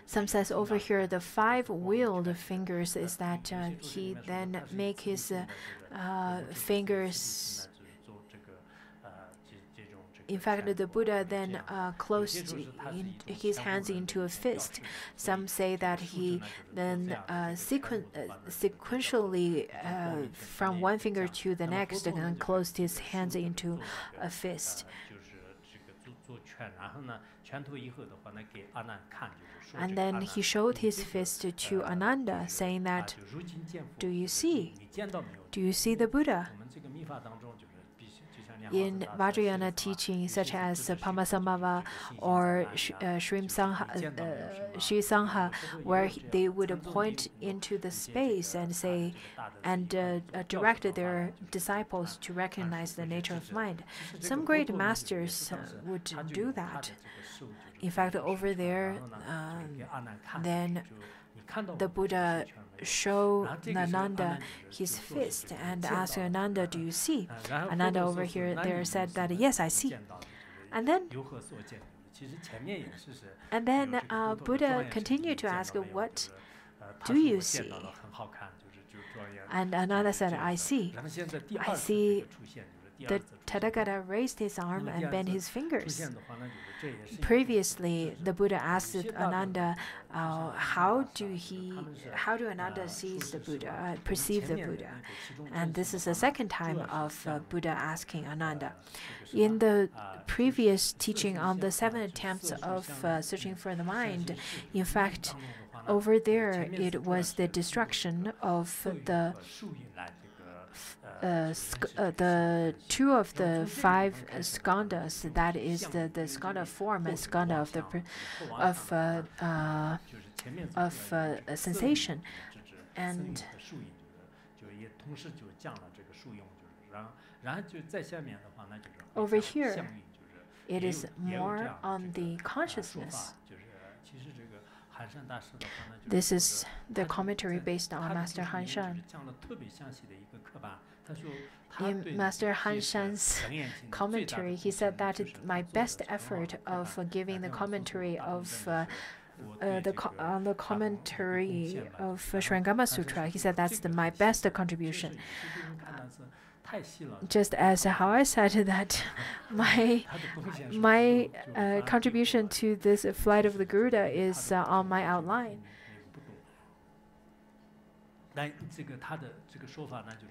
Some says over here the 5 wheeled fingers is that he then make his fingers. In fact, the Buddha then closed his hands into a fist. Some say that he then sequentially from one finger to the next and then closed his hands into a fist. And then he showed his fist to Ananda, saying that, do you see? Do you see the Buddha? In Vajrayana teaching, such as Pamasamava or Sri Sangha, where they would point into the space and say, and direct their disciples to recognize the nature of mind. Some great masters would do that. In fact, over there, then the Buddha showed Ananda his fist and asked Ananda, do you see? Ananda over here there said that, yes, I see. And then Buddha continued to ask, what do you see? And Ananda said, I see. I see the Tathagata raised his arm and bent his fingers. Previously, the Buddha asked Ananda, how do Ananda sees the Buddha, perceive the Buddha? And this is the second time of Buddha asking Ananda. In the previous teaching on the 7 attempts of searching for the mind, in fact, over there it was the destruction of the 2 of the 5 skandhas, that is the skandha form and skandha of sensation. And over here, it is more on the consciousness. This is the commentary based on Master Han Shan. In Master Han Shan's commentary, he said that my best effort of giving the commentary of on the commentary of Shrangama Sutra, he said that's my best contribution. Just as how I said that my contribution to this flight of the Garuda is on my outline.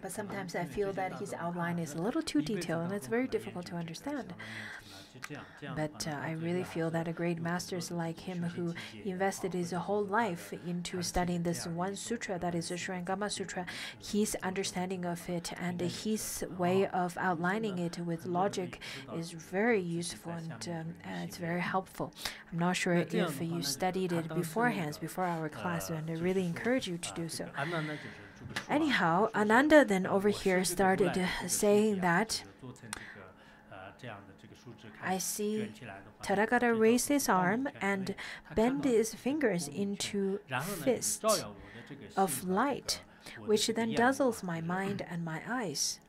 But sometimes I feel that his outline is a little too detailed and it's very difficult to understand. But I really feel that a great masters like him who invested his whole life into studying this one sutra, that is the Shrangama Sutra, his understanding of it and his way of outlining it with logic is very useful and it's very helpful. I'm not sure if you studied it beforehand, before our class, and I really encourage you to do so. Anyhow, Ananda then over here started saying that I see Tathagata raise his arm and bend his fingers into fists of light, which then dazzles my mind and my eyes.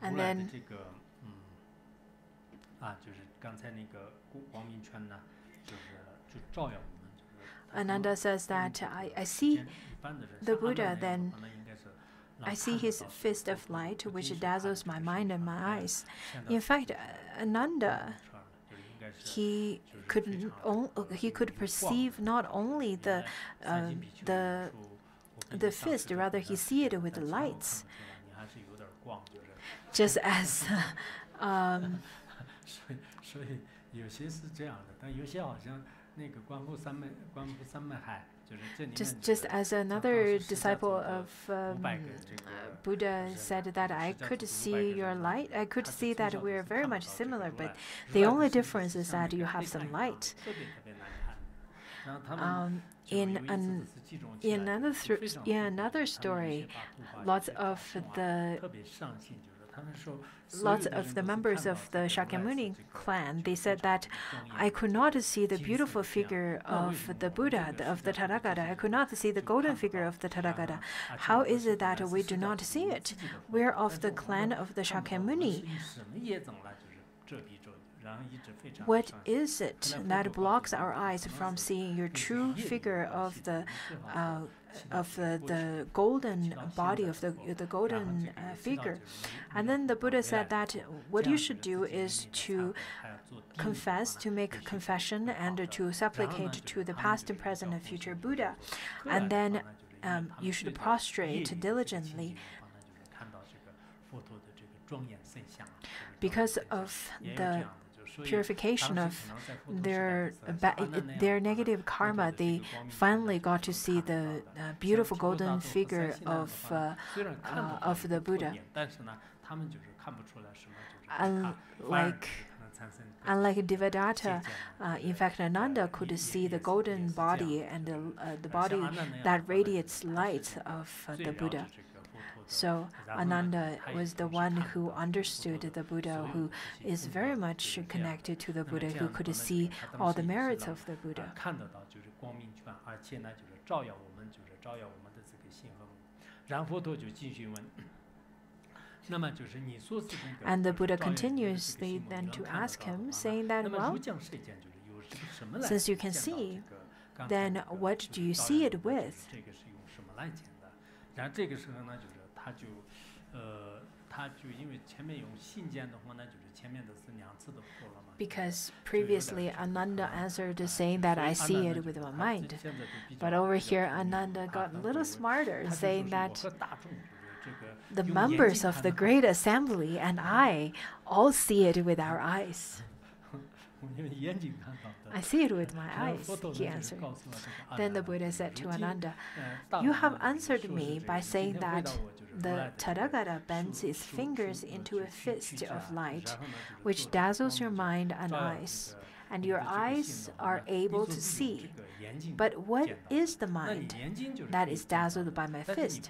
And then Ananda says that I see the Buddha, then I see his fist of light, which dazzles my mind and my eyes. In fact, Ananda, he could perceive not only the fist, rather he see it with the lights. Just as just as another disciple of Buddha said that I could see your light, I could see that we're very much similar, but the only difference is that you have some light. In another story, lots of the members of the Shakyamuni clan, they said that I could not see the beautiful figure of the Buddha, of the Tathagata. I could not see the golden figure of the Tathagata. How is it that we do not see it? We're of the clan of the Shakyamuni. What is it that blocks our eyes from seeing your true figure of the golden body, of the golden figure? And then the Buddha said that what you should do is to confess, to make confession, and to supplicate to the past and present and future Buddha. And then you should prostrate diligently. Because of the purification of their negative karma, they finally got to see the beautiful golden figure of the Buddha. Unlike Devadatta, in fact, Ananda could see the golden body and the body that radiates light of the Buddha. So Ananda was the one who understood the Buddha, who is very much connected to the Buddha, who could see all the merits of the Buddha. And the Buddha continuously then to ask him, saying that, well, since you can see, then what do you see it with? Because previously Ananda answered saying that I see it with my mind. But over here Ananda got a little smarter, saying that The members of the great assembly and I all see it with our eyes. I see it with my eyes, he answered. Then the Buddha said to Ananda, you have answered me by saying that the Tathagata bends his fingers into a fist of light, which dazzles your mind and eyes, and your eyes are able to see. But what is the mind that is dazzled by my fist?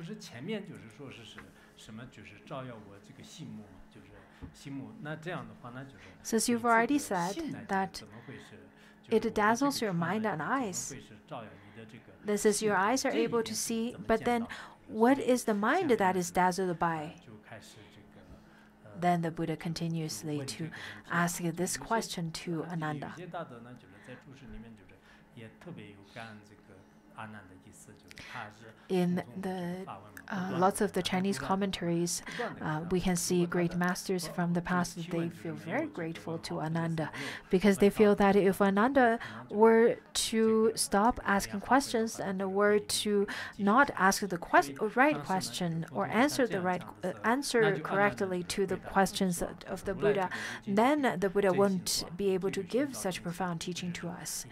Since you've already said that it dazzles your mind and eyes, this is your eyes are able to see, but then what is the mind that is dazzled by? Then the Buddha continuously to ask this question to Ananda. In the lots of the Chinese commentaries, we can see great masters from the past. They feel very grateful to Ananda because they feel that if Ananda were to stop asking questions and were to not ask the right question or answer the right answer correctly to the questions of the Buddha, then the Buddha won't be able to give such profound teaching to us.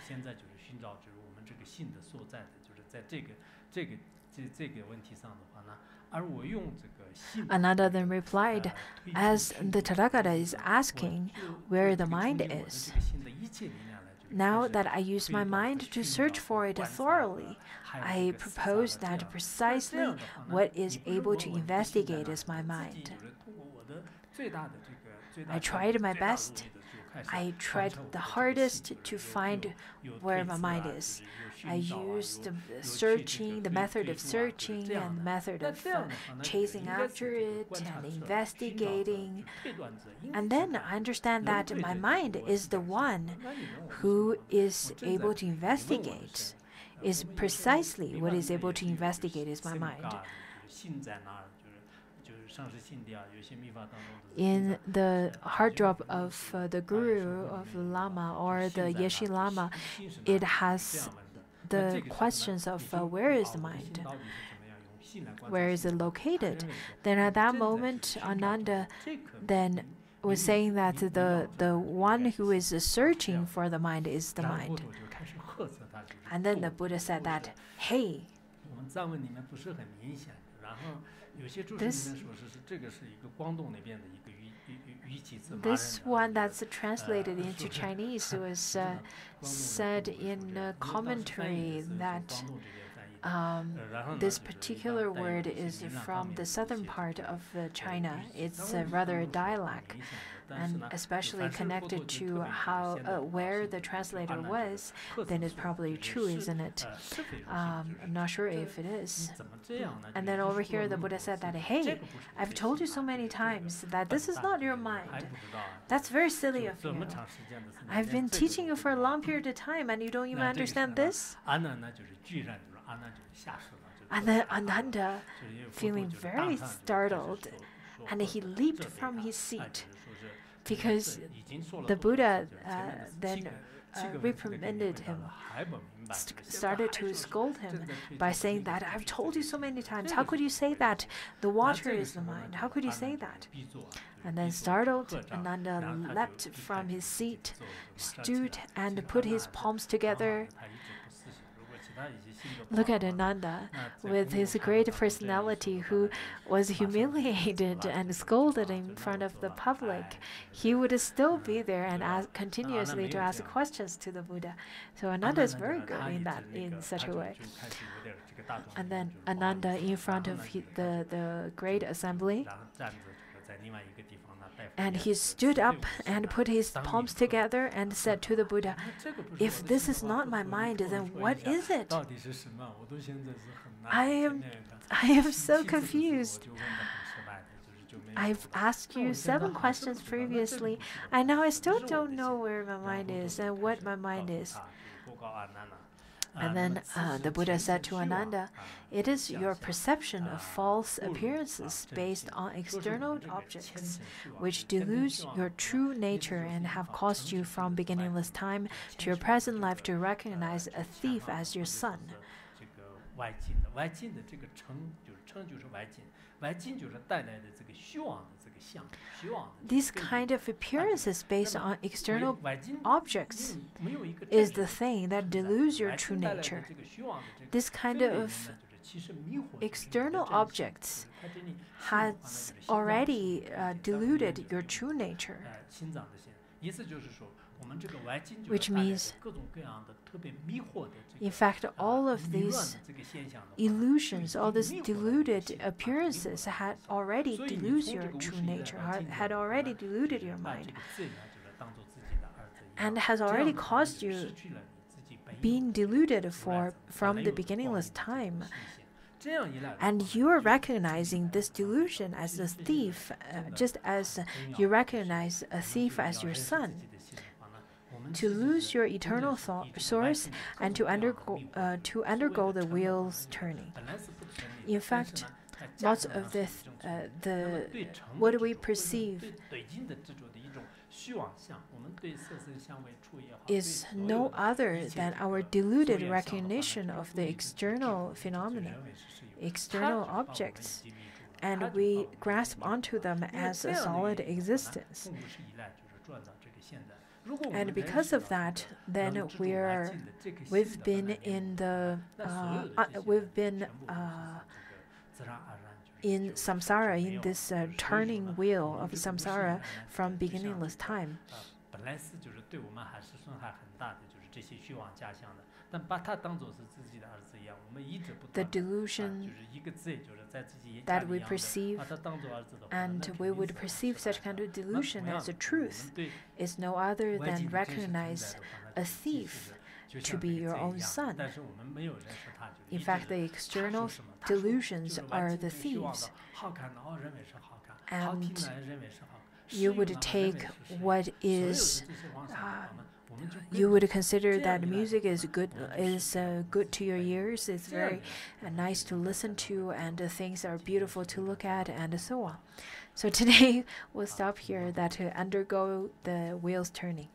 Ananda then replied, as the Tathagata is asking where the mind is, now that I use my mind to search for it thoroughly, I propose that precisely what is able to investigate is my mind. I tried my best. I tried the hardest to find where my mind is. I used the method of searching and the method of chasing after it and investigating. And then I understand that my mind is the one who is able to investigate, is precisely what is able to investigate is my mind. In the heart drop of the Guru of the Lama or the Yeshe Lama, it has the questions of where is the mind? Where is it located? Then at that moment, Ananda then was saying that the one who is searching for the mind is the mind. And then the Buddha said that, hey, this one that's translated into Chinese was said in a commentary that this particular word is from the southern part of China. It's rather a dialect, and especially connected to how where the translator was, then it's probably true, isn't it? I'm not sure if it is. And then over here, the Buddha said that, hey, I've told you so many times that this is not your mind. That's very silly of you. I've been teaching you for a long period of time, and you don't even understand this? And then Ananda, feeling very startled, and he leaped from his seat because the Buddha then reprimanded him, started to scold him by saying that, I've told you so many times, how could you say that the water is the mind? How could you say that? And then startled, Ananda leapt from his seat, stood and put his palms together. Look at Ananda with his great personality who was humiliated and scolded in front of the public. He would still be there and continuously to ask questions to the Buddha. So Ananda is very good in such a way. And then Ananda in front of the great assembly, and he stood up and put his palms together and said to the Buddha, if this is not my mind, then what is it? I am so confused. I've asked you 7 questions previously, and now I still don't know where my mind is and what my mind is. And then the Buddha said to Ananda, it is your perception of false appearances based on external objects which delude your true nature and have caused you from beginningless time to your present life to recognize a thief as your son. 外境的，外境的这个称就是外境，外境就是带来的这个虚妄的这个相，虚妄的。 This kind of appearances based on external 外境 objects 没有一个 is 真 the 实的 thing that 存在 deludes your 外 true 境带来的 nature. 这个虚妄的这个 This kind 分别 of 呢，就是其实迷惑这个 external 真相 objects 它这里 has already diluted your true nature, 心脏的心，意思就是说，我们这个外境就 which 是带来的 means 各种各样的特别迷惑的这 in 个 fact, all of 迷乱 these 的这个现象的话， illusions, all these 迷惑了这个 deluded 心 appearances had already 所以你 deluded 从 your 这个无 true 始以来 nature, 到今 had 天 already 就是 deluded your 把 mind, 这个自然就是当做自己的儿子一样 and has 这样 already 的话 caused 你就 you 失去了你自己本有 being deluded 出来 for 本 from 来 the 有的光 beginningless 明的这种 time. 信心这样一来的话 And you are recognizing this delusion as a thief, just as you recognize a thief as your son. To lose your eternal source and to undergo the wheels turning. In fact, lots of what we perceive is no other than our deluded recognition of the external phenomena, external objects, and we grasp onto them as a solid existence. And because of that, then we've been in samsara, in this turning wheel of samsara from beginningless time. The delusion that we perceive, and we would perceive such kind of delusion as a truth, is no other than recognize a thief to be your own son. In fact, the external delusions are the thieves, and you would take what is you would consider that music is good to your ears, it's very nice to listen to, and things are beautiful to look at, and so on. So today we'll stop here, that to undergo the wheels turning.